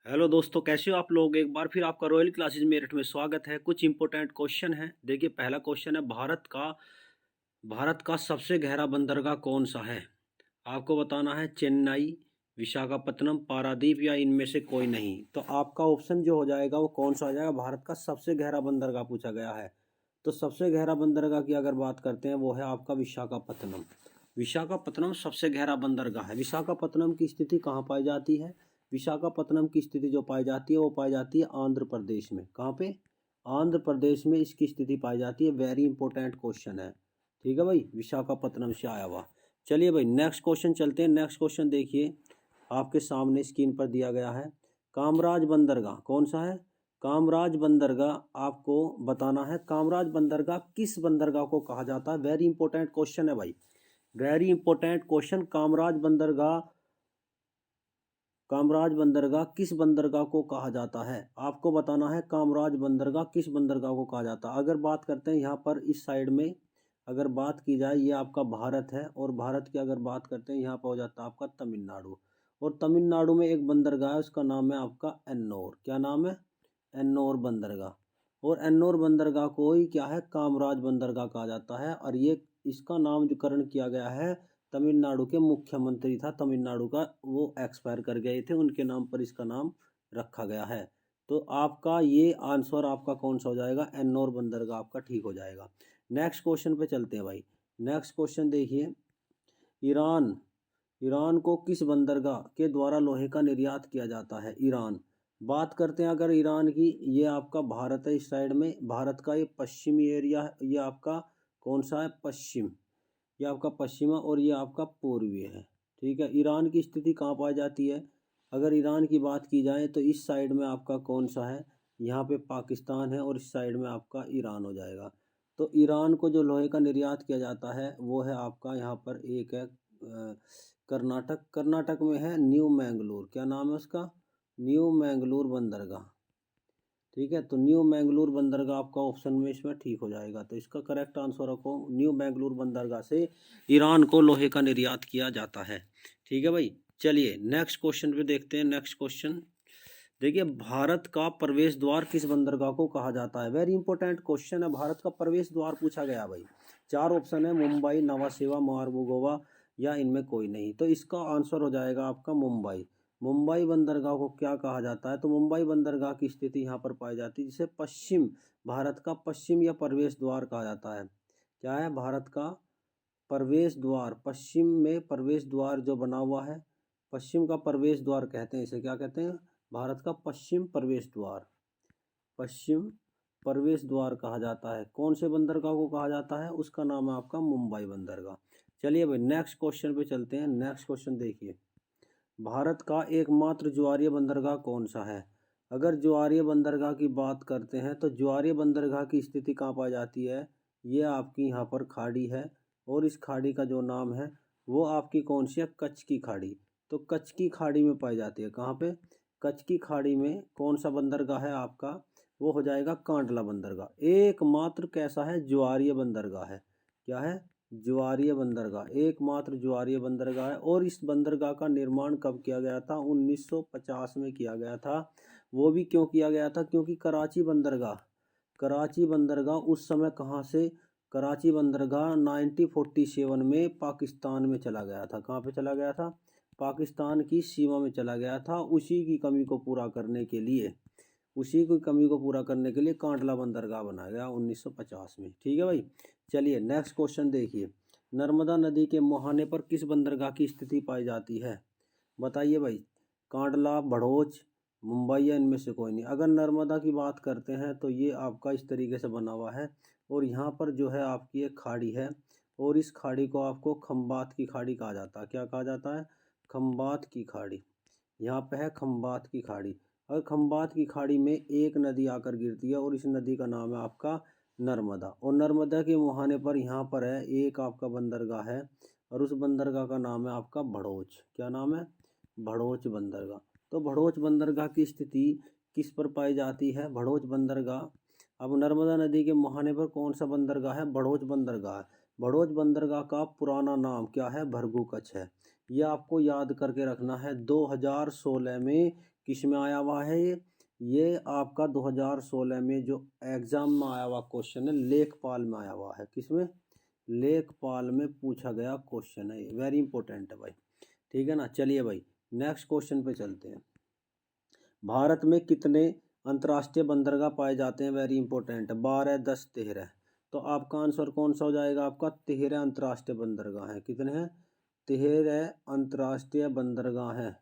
Hello दोस्तों, कैसे हो आप लोग। एक बार फिर आपका रॉयल क्लासेज मेरठ में स्वागत है। कुछ इंपॉर्टेंट क्वेश्चन है। देखिए, पहला क्वेश्चन है, भारत का सबसे गहरा बंदरगाह कौन सा है। आपको बताना है चेन्नई, विशाखापत्तनम, पारादीप या इनमें से कोई नहीं। तो आपका ऑप्शन जो हो जाएगा वो कौन सा हो जाएगा। भारत का सबसे गहरा बंदरगाह पूछा गया है। तो सबसे गहरा बंदरगाह की अगर बात करते हैं वो है आपका विशाखापत्तनम। विशाखापत्तनम सबसे गहरा बंदरगाह है। विशाखापत्तनम की स्थिति कहाँ पाई जाती है। विशाखापत्तनम की स्थिति जो पाई जाती है वो पाई जाती है आंध्र प्रदेश में। कहाँ पे? आंध्र प्रदेश में इसकी स्थिति पाई जाती है। वेरी इंपॉर्टेंट क्वेश्चन है। ठीक है भाई, विशाखापत्तनम से आया हुआ। चलिए भाई, नेक्स्ट क्वेश्चन चलते हैं। नेक्स्ट क्वेश्चन देखिए, आपके सामने स्क्रीन पर दिया गया है। कामराज बंदरगाह कौन सा है। कामराज बंदरगाह आपको बताना है। कामराज बंदरगाह किस बंदरगाह को कहा जाता है। वेरी इंपॉर्टेंट क्वेश्चन है भाई, वेरी इंपॉर्टेंट क्वेश्चन। कामराज बंदरगाह किस बंदरगाह को कहा जाता है। आपको बताना है कामराज बंदरगाह किस बंदरगाह को कहा जाता है। अगर बात करते हैं यहाँ पर इस साइड में, अगर बात की जाए, ये आपका भारत है और भारत की अगर बात करते हैं यहाँ पर हो जाता है आपका तमिलनाडु। और तमिलनाडु में एक बंदरगाह है, उसका नाम है आपका एन्नोर। क्या नाम है? एन्नोर बंदरगाह। और एन्नोर बंदरगाह को ही क्या है, कामराज बंदरगाह कहा जाता है। और ये इसका नामकरण किया गया है, तमिलनाडु के मुख्यमंत्री था तमिलनाडु का, वो एक्सपायर कर गए थे, उनके नाम पर इसका नाम रखा गया है। तो आपका ये आंसर आपका कौन सा हो जाएगा, एन्नोर बंदरगाह आपका ठीक हो जाएगा। नेक्स्ट क्वेश्चन पे चलते हैं भाई। नेक्स्ट क्वेश्चन देखिए, ईरान ईरान को किस बंदरगाह के द्वारा लोहे का निर्यात किया जाता है। ईरान बात करते हैं अगर ईरान की, ये आपका भारत है इस साइड में, भारत का ये पश्चिमी एरिया है। ये आपका कौन सा है, पश्चिम। ये आपका पश्चिम है और ये आपका पूर्वी है। ठीक है, ईरान की स्थिति कहाँ पाई जाती है। अगर ईरान की बात की जाए तो इस साइड में आपका कौन सा है, यहाँ पे पाकिस्तान है और इस साइड में आपका ईरान हो जाएगा। तो ईरान को जो लोहे का निर्यात किया जाता है वो है आपका, यहाँ पर एक है कर्नाटक। कर्नाटक में है न्यू मैंगलोर। क्या नाम है उसका? न्यू मैंगलोर बंदरगाह। ठीक है, तो न्यू मैंगलोर बंदरगाह आपका ऑप्शन में इसमें ठीक हो जाएगा। तो इसका करेक्ट आंसर रखो, न्यू मैंगलोर बंदरगाह से ईरान को लोहे का निर्यात किया जाता है। ठीक है भाई, चलिए नेक्स्ट क्वेश्चन पे देखते हैं। नेक्स्ट क्वेश्चन देखिए, भारत का प्रवेश द्वार किस बंदरगाह को कहा जाता है। वेरी इंपॉर्टेंट क्वेश्चन है, भारत का प्रवेश द्वार पूछा गया भाई। चार ऑप्शन है, मुंबई, नवासेवा, मार्गोवा या इनमें कोई नहीं। तो इसका आंसर हो जाएगा आपका मुंबई। मुंबई बंदरगाह को क्या कहा जाता है, तो मुंबई बंदरगाह की स्थिति यहाँ पर पाई जाती है, जिसे पश्चिम, भारत का पश्चिम या प्रवेश द्वार कहा जाता है। क्या है? भारत का प्रवेश द्वार, पश्चिम में प्रवेश द्वार जो बना हुआ है, पश्चिम का प्रवेश द्वार कहते हैं इसे। क्या कहते हैं? भारत का पश्चिम प्रवेश द्वार, पश्चिम प्रवेश द्वार कहा जाता है। कौन से बंदरगाह को कहा जाता है? उसका नाम है आपका मुंबई बंदरगाह। चलिए भाई, नेक्स्ट क्वेश्चन पे चलते हैं। नेक्स्ट क्वेश्चन देखिए, भारत का एकमात्र ज्वारीय बंदरगाह कौन सा है। अगर ज्वारीय बंदरगाह की बात करते हैं तो ज्वारीय बंदरगाह की स्थिति कहाँ पाई जाती है, ये आपकी यहाँ पर खाड़ी है और इस खाड़ी का जो नाम है वो आपकी कौन सी है, कच्छ की खाड़ी। तो कच्छ की खाड़ी में पाई जाती है। कहाँ पे? कच्छ की खाड़ी में कौन सा बंदरगाह है आपका, वो हो जाएगा कांडला बंदरगाह। एकमात्र कैसा है, ज्वारीय बंदरगाह है। क्या है? ज्वारीय बंदरगाह, एकमात्र ज्वारीय बंदरगाह है। और इस बंदरगाह का निर्माण कब किया गया था? 1950 में किया गया था। वो भी क्यों किया गया था? क्योंकि कराची बंदरगाह उस समय कहाँ से, कराची बंदरगाह 1947 में पाकिस्तान में चला गया था। कहाँ पे चला गया था? पाकिस्तान की सीमा में चला गया था। उसी की कमी को पूरा करने के लिए, कांडला बंदरगाह बनाया गया 1950 में। ठीक है भाई, चलिए नेक्स्ट क्वेश्चन देखिए, नर्मदा नदी के मुहाने पर किस बंदरगाह की स्थिति पाई जाती है। बताइए भाई, कांडला, भड़ोच, मुंबई या इनमें से कोई नहीं। अगर नर्मदा की बात करते हैं तो ये आपका इस तरीके से बना हुआ है और यहाँ पर जो है आपकी एक खाड़ी है और इस खाड़ी को आपको खंबात की खाड़ी कहा जाता है। क्या कहा जाता है? खंबात की खाड़ी। यहाँ पे है खंबात की खाड़ी। और खंबात की खाड़ी में एक नदी आकर गिरती है और इस नदी का नाम है आपका नर्मदा। और नर्मदा के मुहाने पर यहाँ पर है एक आपका बंदरगाह है और उस बंदरगाह का नाम है आपका भड़ोच। क्या नाम है? भड़ोच बंदरगाह। तो भड़ोच बंदरगाह की स्थिति किस पर पाई जाती है? भड़ोच बंदरगाह, अब नर्मदा नदी के मुहाने पर कौन सा बंदरगाह है? भड़ोच बंदरगाह। भड़ोच बंदरगाह का पुराना नाम क्या है? भरगू कच्छ है। ये आपको याद करके रखना है। 2016 में किस में आया हुआ है ये आपका 2016 में जो एग्ज़ाम में आया हुआ क्वेश्चन है, लेखपाल में आया हुआ है। किसमें? लेखपाल में पूछा गया क्वेश्चन है, वेरी इंपॉर्टेंट है भाई, ठीक है ना। चलिए भाई नेक्स्ट क्वेश्चन पे चलते हैं। भारत में कितने अंतर्राष्ट्रीय बंदरगाह पाए जाते हैं? वेरी इंपॉर्टेंट है, 12, 10, 13। तो आपका आंसर कौन सा हो जाएगा? आपका 13 अंतर्राष्ट्रीय बंदरगाह हैं। कितने हैं? 13 अंतर्राष्ट्रीय बंदरगाह हैं।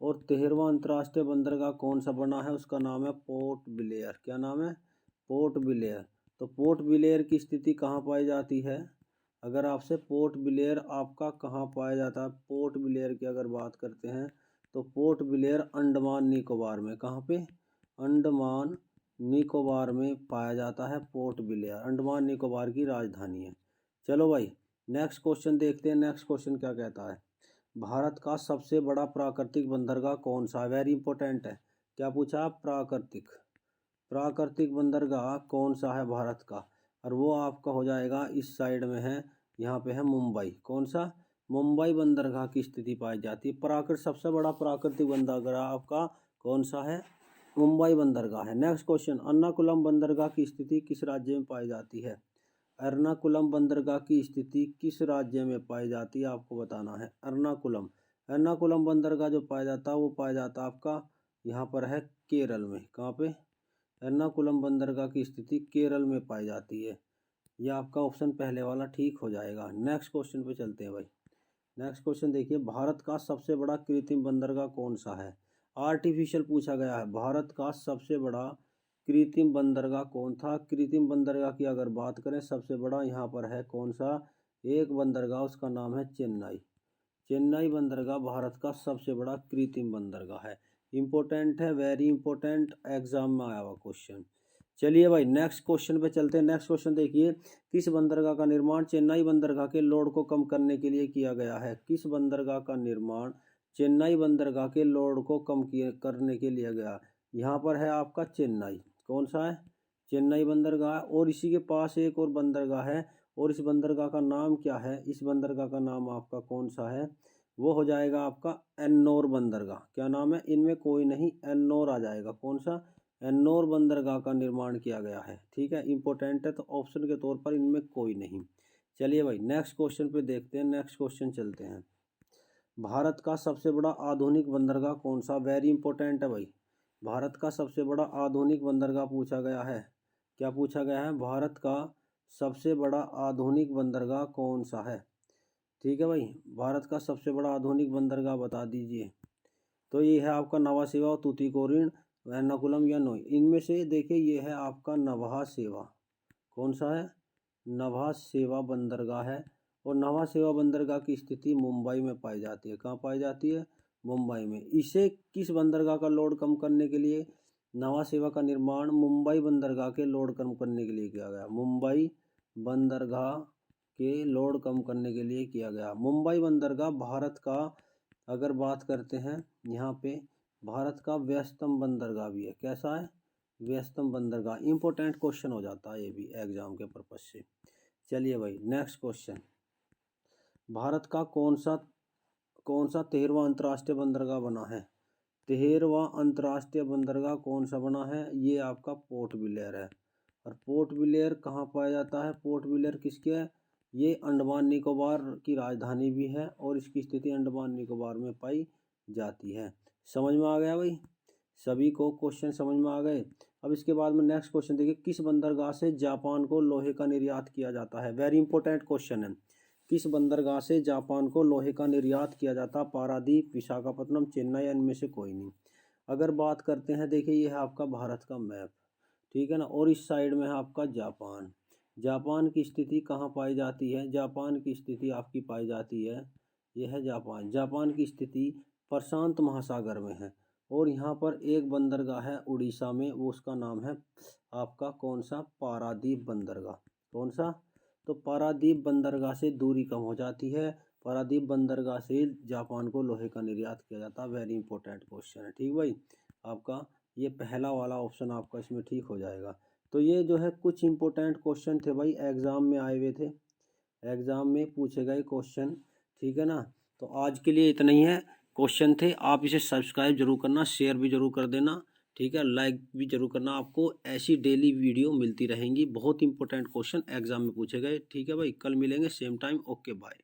और 13वां अंतर्राष्ट्रीय बंदरगाह कौन सा बना है? उसका नाम है पोर्ट ब्लेयर। क्या नाम है? Port Blair. तो पोर्ट ब्लेयर की स्थिति कहाँ पाई जाती है? अगर आपसे पोर्ट ब्लेयर आपका कहाँ पाया जाता है, पोर्ट ब्लेयर की अगर बात करते हैं तो पोर्ट ब्लेयर अंडमान निकोबार में। कहाँ पे? अंडमान निकोबार में पाया जाता है पोर्ट ब्लेयर, अंडमान निकोबार की राजधानी है। चलो भाई नेक्स्ट क्वेश्चन देखते हैं। नेक्स्ट क्वेश्चन क्या कहता है? भारत का सबसे बड़ा प्राकृतिक बंदरगाह कौन सा है? वेरी इंपॉर्टेंट है। क्या पूछा? प्राकृतिक बंदरगाह कौन सा है भारत का? और वो आपका हो जाएगा इस साइड में है, यहाँ पे है मुंबई। कौन सा? मुंबई बंदरगाह की स्थिति पाई जाती है। सबसे बड़ा प्राकृतिक बंदरगाह आपका कौन सा है? मुंबई बंदरगाह है। नेक्स्ट क्वेश्चन, एर्नाकुलम बंदरगाह की स्थिति किस राज्य में पाई जाती है? एर्नाकुलम बंदरगाह की स्थिति किस राज्य में पाई जाती है आपको बताना है। एर्नाकुलम बंदरगाह जो पाया जाता है वो पाया जाता है आपका यहाँ पर है केरल में। कहाँ पे? एर्नाकुलम बंदरगाह की स्थिति केरल में पाई जाती है। यह आपका ऑप्शन पहले वाला ठीक हो जाएगा। नेक्स्ट क्वेश्चन पे चलते हैं भाई। नेक्स्ट क्वेश्चन देखिए, भारत का सबसे बड़ा कृत्रिम बंदरगाह कौन सा है? आर्टिफिशियल पूछा गया है। भारत का सबसे बड़ा कृत्रिम बंदरगाह कौन था? कृत्रिम बंदरगाह की अगर बात करें सबसे बड़ा यहाँ पर है कौन सा? एक बंदरगाह, उसका नाम है चेन्नई। चेन्नई बंदरगाह भारत का सबसे बड़ा कृत्रिम बंदरगाह है। इंपॉर्टेंट है, वेरी इंपॉर्टेंट, एग्जाम में आया हुआ क्वेश्चन। चलिए भाई नेक्स्ट क्वेश्चन पे चलते हैं। नेक्स्ट क्वेश्चन देखिए, किस बंदरगाह का निर्माण चेन्नई बंदरगाह के लोड को कम करने के लिए किया गया है? किस बंदरगाह का निर्माण चेन्नई बंदरगाह के लोड को कम करने के लिए गया? यहाँ पर है आपका चेन्नई। कौन सा है? चेन्नई बंदरगाह। और इसी के पास एक और बंदरगाह है, और इस बंदरगाह का नाम क्या है? इस बंदरगाह का नाम आपका कौन सा है? वो हो जाएगा आपका एन्नौर बंदरगाह। क्या नाम है? इनमें कोई नहीं, एन्नौर आ जाएगा। कौन सा? एन्नौर बंदरगाह का निर्माण किया गया है। ठीक है, इंपॉर्टेंट है, तो ऑप्शन के तौर पर इनमें कोई नहीं। चलिए भाई नेक्स्ट क्वेश्चन पे देखते हैं। नेक्स्ट क्वेश्चन चलते हैं। भारत का सबसे बड़ा आधुनिक बंदरगाह कौन सा? वेरी इंपॉर्टेंट है भाई। भारत का सबसे बड़ा आधुनिक बंदरगाह पूछा गया है। क्या पूछा गया है? भारत का सबसे बड़ा आधुनिक बंदरगाह कौन सा है? ठीक है भाई, भारत का सबसे बड़ा आधुनिक बंदरगाह बता दीजिए। तो ये है आपका नवा सेवा, तूतीकोरिन, एर्नाकुलम या नोई। इनमें से देखिए ये है आपका नभा सेवा। कौन सा है? नभा सेवा बंदरगाह है। और नभा सेवा बंदरगाह की स्थिति मुंबई में पाई जाती है। कहाँ पाई जाती है? मुंबई में। इसे किस बंदरगाह का लोड कम करने के लिए नभा सेवा का निर्माण मुंबई बंदरगाह के लोड कम करने के लिए किया गया? मुंबई बंदरगाह के लोड कम करने के लिए किया गया। मुंबई बंदरगाह भारत का अगर बात करते हैं यहाँ पे भारत का व्यस्तम बंदरगाह भी है। कैसा है? व्यस्तम बंदरगाह। इंपॉर्टेंट क्वेश्चन हो जाता है ये भी एग्जाम के पर्पज से। चलिए भाई नेक्स्ट क्वेश्चन, भारत का कौन सा 13वां अंतर्राष्ट्रीय बंदरगाह बना है? 13वां अंतर्राष्ट्रीय बंदरगाह कौन सा बना है? ये आपका पोर्ट ब्लेयर है। और पोर्ट ब्लेयर कहाँ पाया जाता है? पोर्ट ब्लेयर किसके है? ये अंडमान निकोबार की राजधानी भी है, और इसकी स्थिति अंडमान निकोबार में पाई जाती है। समझ में आ गया भाई? सभी को क्वेश्चन समझ में आ गए? अब इसके बाद में नेक्स्ट क्वेश्चन देखिए, किस बंदरगाह से जापान को लोहे का निर्यात किया जाता है? वेरी इंपॉर्टेंट क्वेश्चन है। किस बंदरगाह से जापान को लोहे का निर्यात किया जाता? पारादीप, विशाखापट्टनम, चेन्नई, इनमें से कोई नहीं। अगर बात करते हैं, देखिए ये है आपका भारत का मैप, ठीक है ना, और इस साइड में है आपका जापान। जापान की स्थिति कहाँ पाई जाती है? जापान की स्थिति आपकी पाई जाती है, यह है जापान। जापान की स्थिति प्रशांत महासागर में है। और यहाँ पर एक बंदरगाह है उड़ीसा में, वो उसका नाम है आपका कौन सा? पारादीप बंदरगाह। कौन सा? तो पारादीप बंदरगाह से दूरी कम हो जाती है। पारादीप बंदरगाह से जापान को लोहे का निर्यात किया जाता है। वेरी इंपॉर्टेंट क्वेश्चन है। ठीक भाई, आपका ये पहला वाला ऑप्शन आपका इसमें ठीक हो जाएगा। तो ये जो है कुछ इंपॉर्टेंट क्वेश्चन थे भाई, एग्ज़ाम में आए हुए थे, एग्ज़ाम में पूछे गए क्वेश्चन। ठीक है ना, तो आज के लिए इतना ही है। क्वेश्चन थे। आप इसे सब्सक्राइब जरूर करना, शेयर भी जरूर कर देना, ठीक है, लाइक भी जरूर करना। आपको ऐसी डेली वीडियो मिलती रहेंगी, बहुत इंपॉर्टेंट क्वेश्चन एग्जाम में पूछे गए। ठीक है भाई, कल मिलेंगे सेम टाइम। Okay bye.